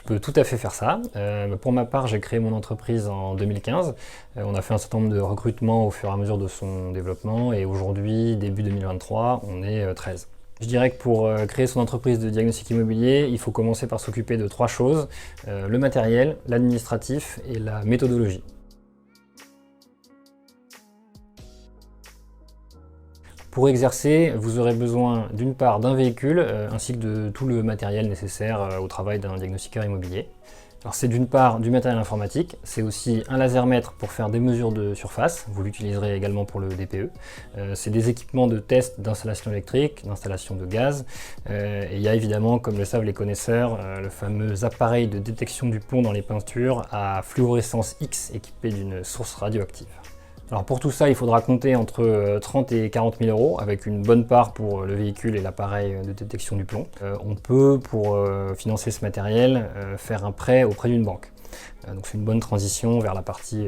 peut tout à fait faire ça. Pour ma part, j'ai créé mon entreprise en 2015. On a fait un certain nombre de recrutements au fur et à mesure de son développement et aujourd'hui, début 2023, on est 13. Je dirais que pour créer son entreprise de diagnostic immobilier, il faut commencer par s'occuper de 3 choses, le matériel, l'administratif et la méthodologie. Pour exercer, vous aurez besoin d'une part d'un véhicule ainsi que de tout le matériel nécessaire au travail d'un diagnostiqueur immobilier. Alors c'est d'une part du matériel informatique, c'est aussi un lasermètre pour faire des mesures de surface, vous l'utiliserez également pour le DPE. C'est des équipements de test d'installation électrique, d'installation de gaz, et il y a évidemment, comme le savent les connaisseurs, le fameux appareil de détection du plomb dans les peintures à fluorescence X équipé d'une source radioactive. Alors pour tout ça, il faudra compter entre 30 et 40 000 euros, avec une bonne part pour le véhicule et l'appareil de détection du plomb. On peut, pour financer ce matériel, faire un prêt auprès d'une banque. Donc c'est une bonne transition vers la partie...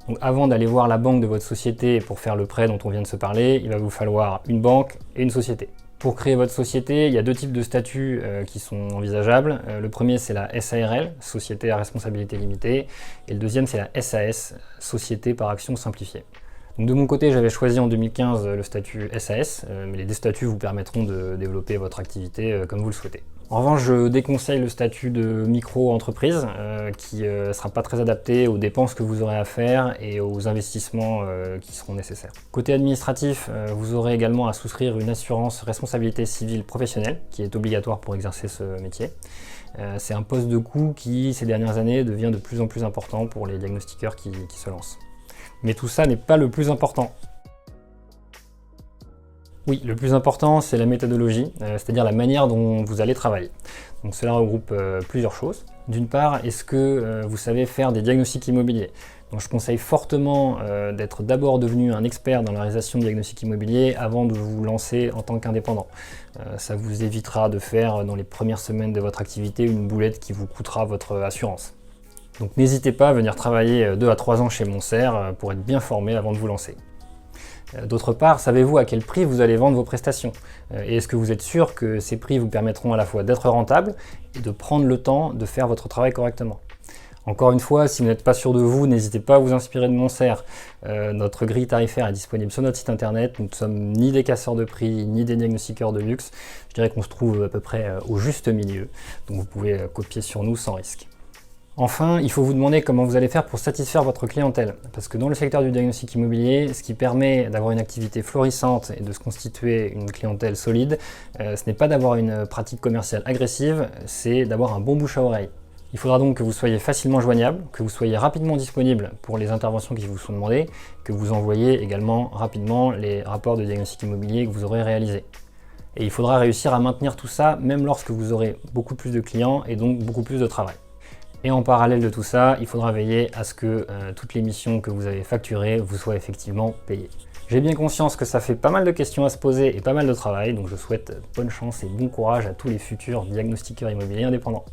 Donc avant d'aller voir la banque de votre société pour faire le prêt dont on vient de se parler, il va vous falloir une banque et une société. Pour créer votre société, il y a 2 types de statuts qui sont envisageables. Le premier, c'est la SARL, Société à responsabilité limitée, et le deuxième, c'est la SAS, Société par action simplifiée. Donc de mon côté, j'avais choisi en 2015 le statut SAS, mais les 2 statuts vous permettront de développer votre activité comme vous le souhaitez. En revanche, je déconseille le statut de micro-entreprise qui ne sera pas très adapté aux dépenses que vous aurez à faire et aux investissements qui seront nécessaires. Côté administratif, vous aurez également à souscrire une assurance responsabilité civile professionnelle qui est obligatoire pour exercer ce métier. C'est un poste de coût qui, ces dernières années, devient de plus en plus important pour les diagnostiqueurs qui se lancent. Mais tout ça n'est pas le plus important. Oui, le plus important, c'est la méthodologie, c'est-à-dire la manière dont vous allez travailler. Donc cela regroupe plusieurs choses. D'une part, est-ce que vous savez faire des diagnostics immobiliers? Donc je conseille fortement d'être d'abord devenu un expert dans la réalisation de diagnostics immobiliers avant de vous lancer en tant qu'indépendant. Ça vous évitera de faire dans les premières semaines de votre activité une boulette qui vous coûtera votre assurance. Donc n'hésitez pas à venir travailler 2 à 3 ans chez Montser pour être bien formé avant de vous lancer. D'autre part, savez-vous à quel prix vous allez vendre vos prestations? Et est-ce que vous êtes sûr que ces prix vous permettront à la fois d'être rentable et de prendre le temps de faire votre travail correctement? Encore une fois, si vous n'êtes pas sûr de vous, n'hésitez pas à vous inspirer de Montser. Notre grille tarifaire est disponible sur notre site internet. Nous ne sommes ni des casseurs de prix, ni des diagnostiqueurs de luxe. Je dirais qu'on se trouve à peu près au juste milieu. Donc vous pouvez copier sur nous sans risque. Enfin, il faut vous demander comment vous allez faire pour satisfaire votre clientèle. Parce que dans le secteur du diagnostic immobilier, ce qui permet d'avoir une activité florissante et de se constituer une clientèle solide, ce n'est pas d'avoir une pratique commerciale agressive, c'est d'avoir un bon bouche à oreille. Il faudra donc que vous soyez facilement joignable, que vous soyez rapidement disponible pour les interventions qui vous sont demandées, que vous envoyez également rapidement les rapports de diagnostic immobilier que vous aurez réalisés. Et il faudra réussir à maintenir tout ça même lorsque vous aurez beaucoup plus de clients et donc beaucoup plus de travail. Et en parallèle de tout ça, il faudra veiller à ce que toutes les missions que vous avez facturées vous soient effectivement payées. J'ai bien conscience que ça fait pas mal de questions à se poser et pas mal de travail, donc je souhaite bonne chance et bon courage à tous les futurs diagnostiqueurs immobiliers indépendants.